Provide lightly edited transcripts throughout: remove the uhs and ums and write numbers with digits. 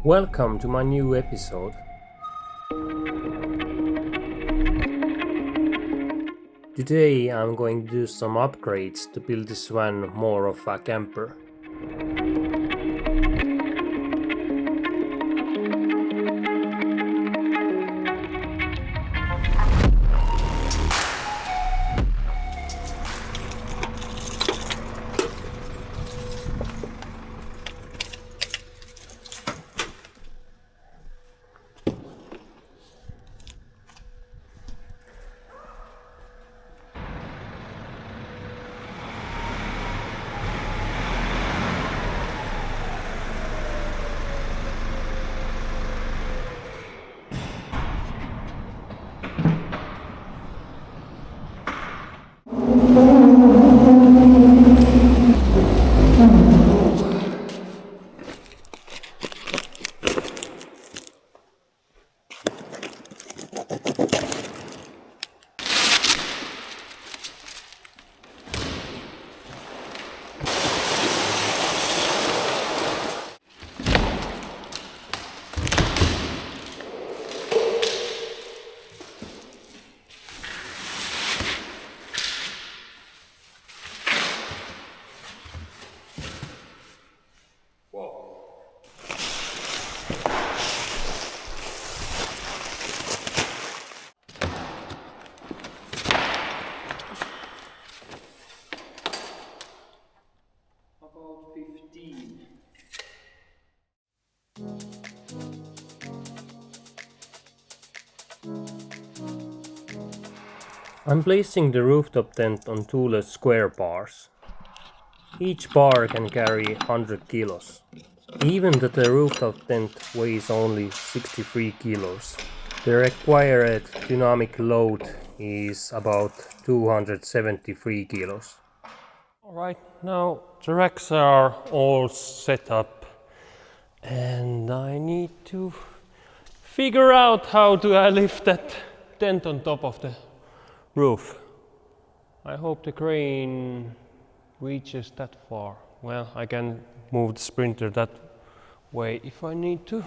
Welcome to my new episode. Today I'm going to do some upgrades to build this van more of a camper. About 15. I'm placing the rooftop tent on two square bars. Each bar can carry 100 kilos. Even though the rooftop tent weighs only 63 kilos, the required dynamic load is about 273 kilos. Alright, now the racks are all set up and I need to figure out how do I lift that tent on top of the roof. I hope the crane reaches that far. Well, I can move the sprinter that way if I need to.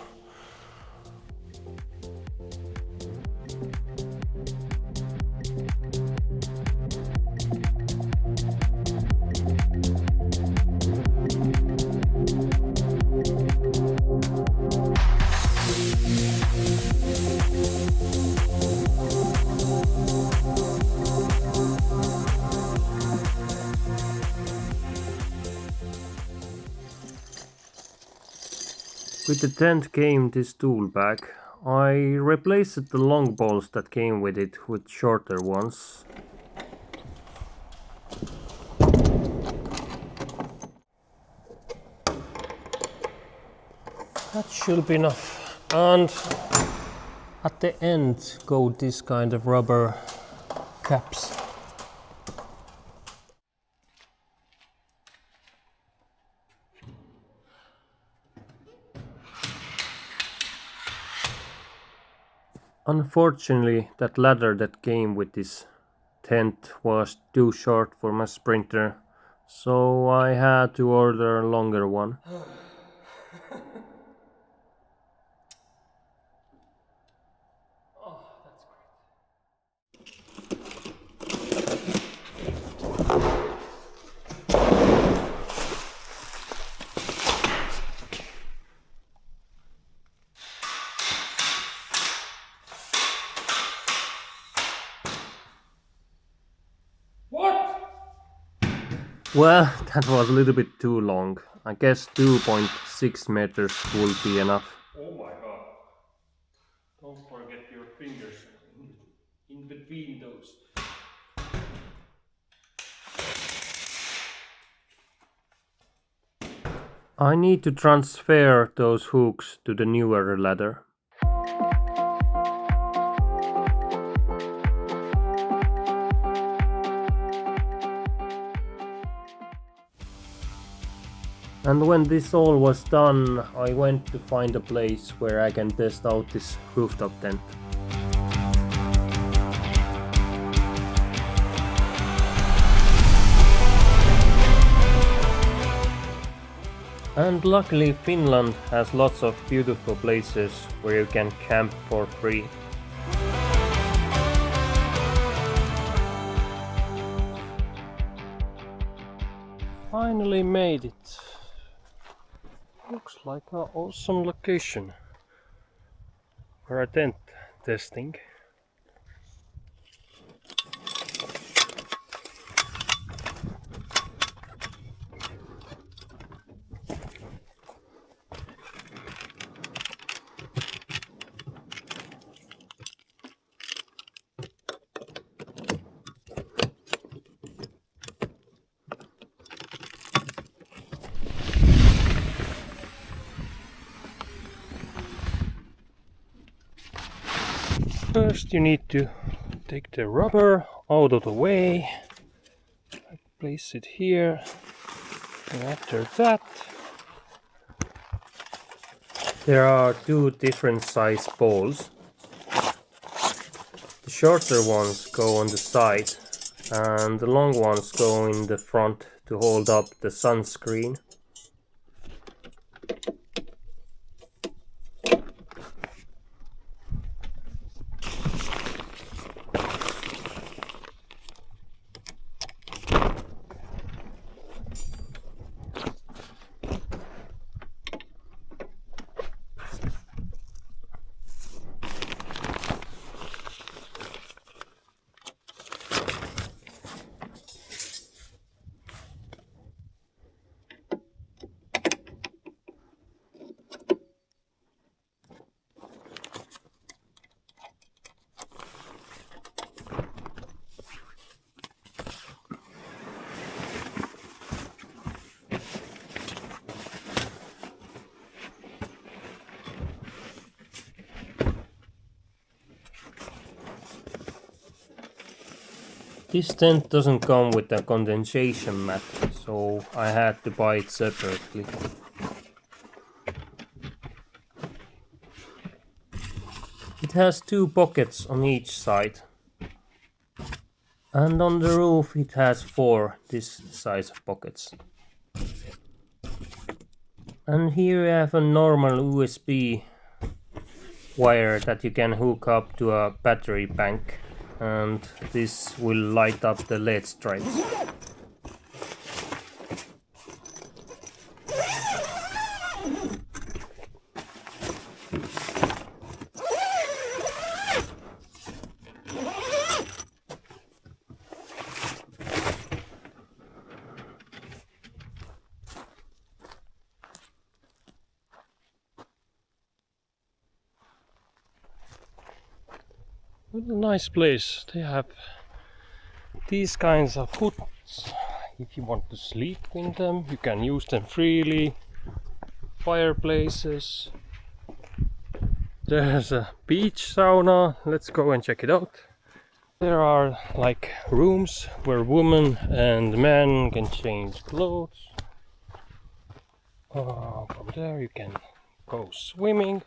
With the tent came this tool bag. I replaced the long bolts that came with it with shorter ones. That should be enough. And at the end go this kind of rubber caps. Unfortunately, that ladder that came with this tent was too short for my sprinter, so I had to order a longer one. Well, that was a little bit too long. I guess 2.6 meters will be enough. Oh my god. Don't forget your fingers in between those. I need to transfer those hooks to the newer ladder. And when this all was done, I went to find a place where I can test out this rooftop tent. And luckily Finland has lots of beautiful places where you can camp for free. Finally made it. Looks like an awesome location for a tent testing. First you need to take the rubber out of the way, place it here, and after that there are two different size poles. The shorter ones go on the side and the long ones go in the front to hold up the sunscreen. This tent doesn't come with a condensation mat, so I had to buy it separately. It has two pockets on each side, and on the roof it has four this size of pockets. And here you have a normal USB wire that you can hook up to a battery bank, and this will light up the LED stripes. What a nice place. They have these kinds of huts. If you want to sleep in them, you can use them freely. Fireplaces. There's a beach sauna. Let's go and check it out. There are like rooms where women and men can change clothes. From there you can go swimming.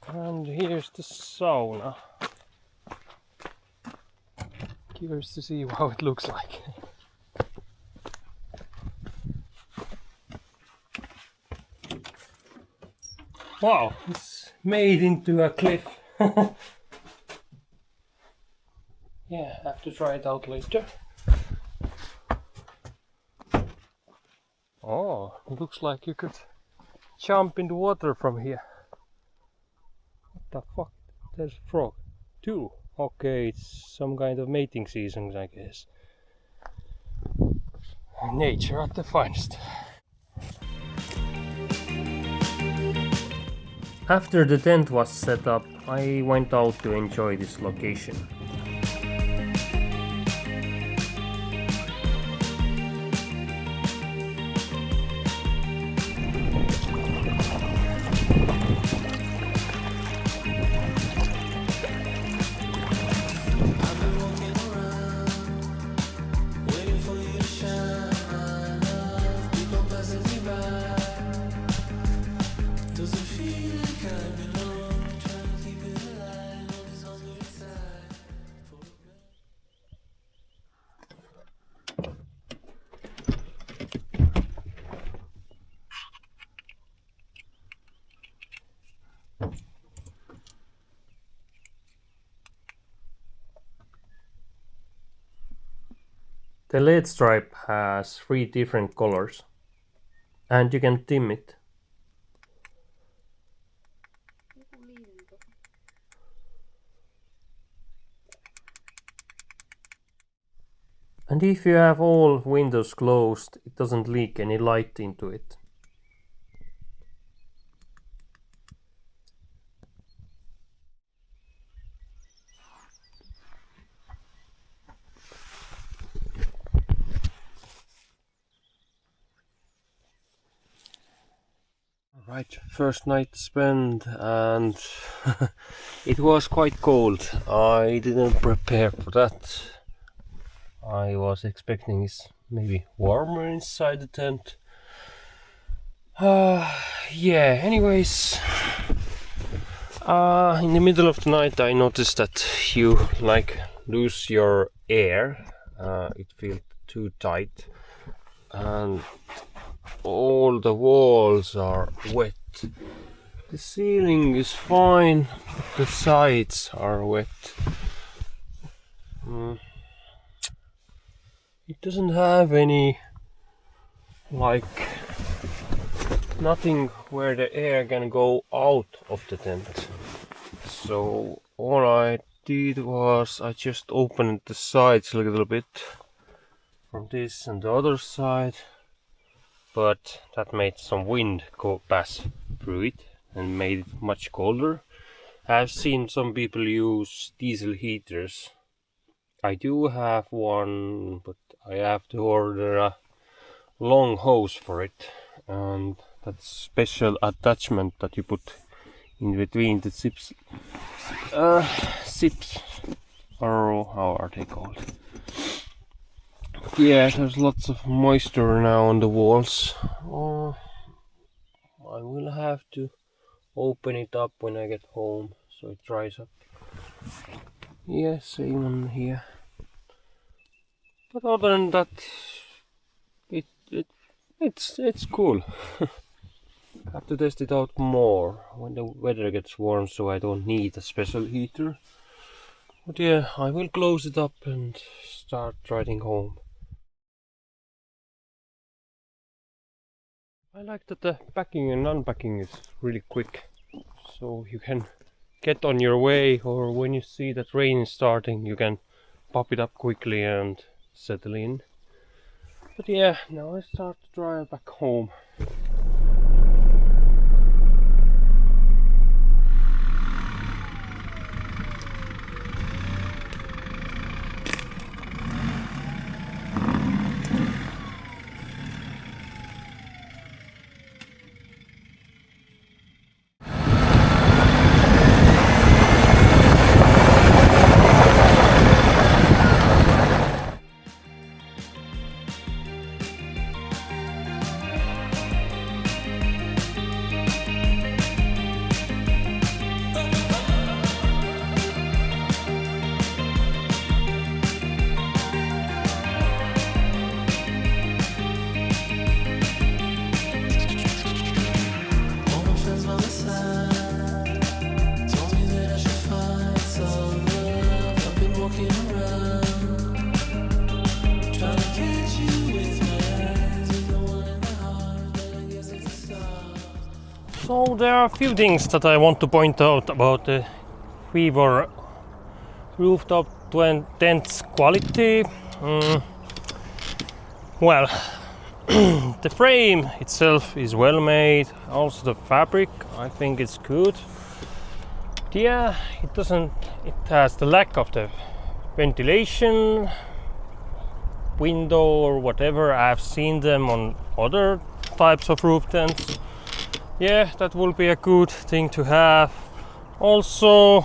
And here's the sauna. Curious to see how it looks like. Wow, it's made into a cliff. Yeah, have to try it out later. Oh, it looks like you could jump in the water from here. What the fuck? There's a frog. Two. Okay, it's some kind of mating season, I guess. Nature at the finest. After the tent was set up, I went out to enjoy this location. The LED stripe has 3 different colors and you can dim it. And if you have all windows closed, it doesn't leak any light into it. Right, first night spent and it was quite cold. I didn't prepare for that. I was expecting it's maybe warmer inside the tent. Yeah, anyways, in the middle of the night I noticed that you lose your air. It feels too tight and all the walls are wet. The ceiling is fine, but the sides are wet. It doesn't have any nothing where the air can go out of the tent. So all I did was I just opened the sides a little bit from this and the other side, but that made some wind pass through it and made it much colder. I've seen some people use diesel heaters. I do have one, but I have to order a long hose for it, and that special attachment that you put in between the zips, or how are they called? Yeah, there's lots of moisture now on the walls. I will have to open it up when I get home so it dries up. Yeah, same on here. But other than that, it's cool. Have to test it out more when the weather gets warm, so I don't need a special heater. But yeah, I will close it up and start riding home. I like that the packing and unpacking is really quick, so you can get on your way, or when you see that rain is starting, you can pop it up quickly and settle in. But yeah, now I start to drive back home. So there are a few things that I want to point out about the Vevor rooftop tent's quality. Well, the frame itself is well made. Also the fabric, I think it's good. Yeah, it has the lack of the ventilation window or whatever. I've seen them on other types of roof tents. Yeah, that will be a good thing to have. Also,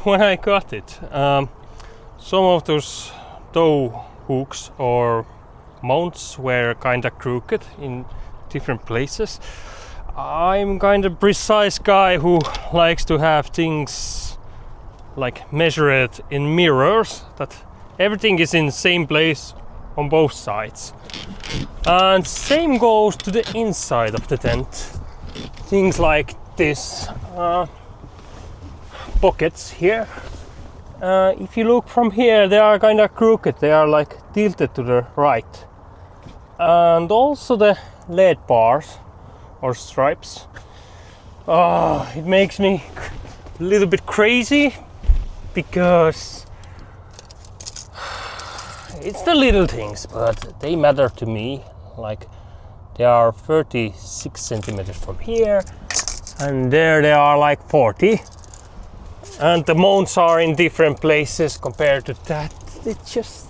when I got it, some of those tow hooks or mounts were kind of crooked in different places. I'm kind of precise guy who likes to have things like measured in mirrors, that everything is in the same place on both sides. And same goes to the inside of the tent. Things like this pockets here, if you look from here, they are kind of crooked. They are like tilted to the right. And also the LED bars or stripes. It makes me a little bit crazy because it's the little things, but they matter to me. Like they are 36 centimeters from here, and there they are like 40. And the mounts are in different places compared to that. It's just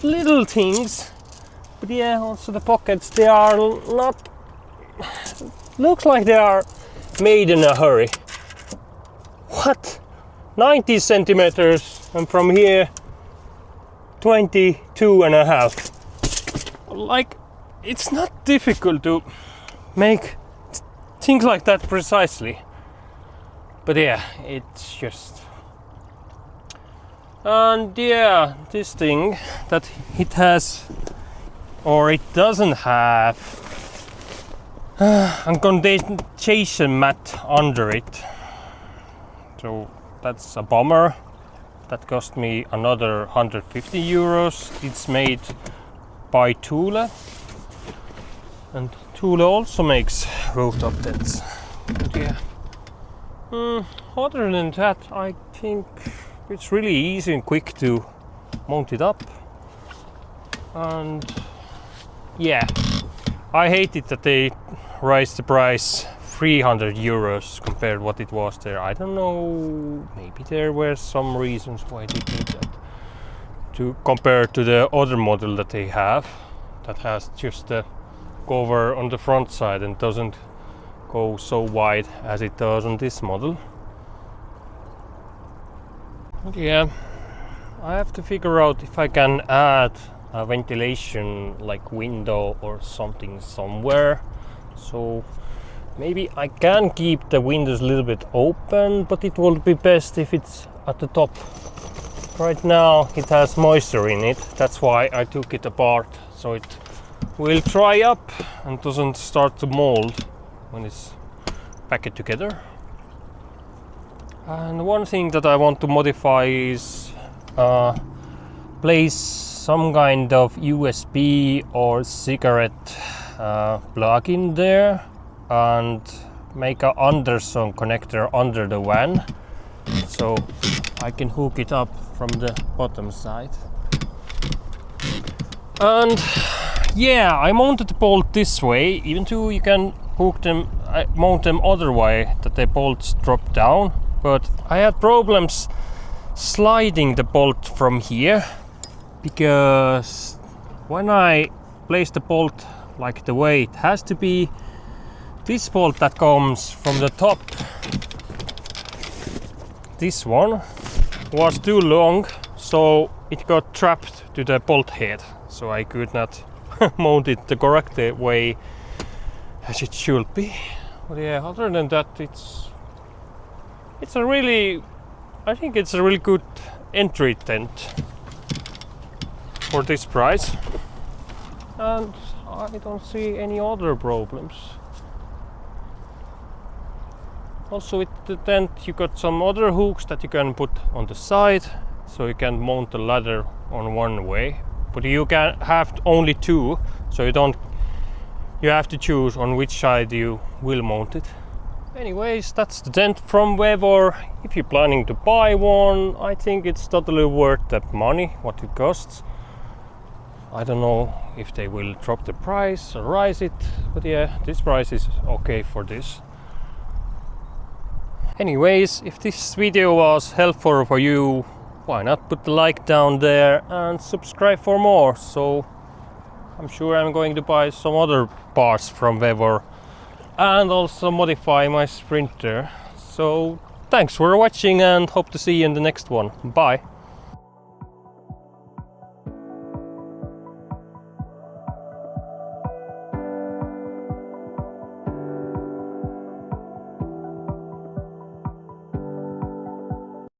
little things. But yeah, also the pockets, they are not, looks like they are made in a hurry. What? 90 centimeters, and from here 22 and a half. Like, it's not difficult to make things like that precisely. But yeah, it's just... And yeah, this thing that it has, or it doesn't have, a condensation mat under it. So that's a bummer. That cost me another 150 euros. It's made by Thule. And Thule also makes rooftop tents. But yeah. Other than that, I think it's really easy and quick to mount it up. And yeah, I hate it that they raised the price 300 euros compared to what it was there. I don't know, maybe there were some reasons why they did that. To compare to the other model that they have, that has just the cover on the front side and doesn't go so wide as it does on this model. Yeah, I have to figure out if I can add a ventilation like window or something somewhere. So maybe I can keep the windows a little bit open, but it will be best if it's at the top. Right now it has moisture in it, that's why I took it apart, so it will dry up and doesn't start to mold when it's packed together. And one thing that I want to modify is place some kind of USB or cigarette plug in there and make a Anderson connector under the van, so I can hook it up from the bottom side. And yeah, I mounted the bolt this way, even though you can hook them, mount them other way, that the bolts drop down. But I had problems sliding the bolt from here, because when I place the bolt like the way it has to be, this bolt that comes from the top, this one, was too long, so it got trapped to the bolt head, so I could not mount it the correct way as it should be. But yeah, other than that, it's a really, I think it's a really good entry tent for this price, and I don't see any other problems. Also with the tent you got some other hooks that you can put on the side, so you can mount the ladder on one way, but you can have only two, so you have to choose on which side you will mount it. Anyways, that's the tent from Vevor. If you're planning to buy one, I think it's totally worth the money what it costs. I don't know if they will drop the price or rise it, but yeah, this price is okay for this. Anyways, if this video was helpful for you, why not put the like down there and subscribe for more. So I'm sure I'm going to buy some other parts from Vevor and also modify my Sprinter. So thanks for watching and hope to see you in the next one. Bye.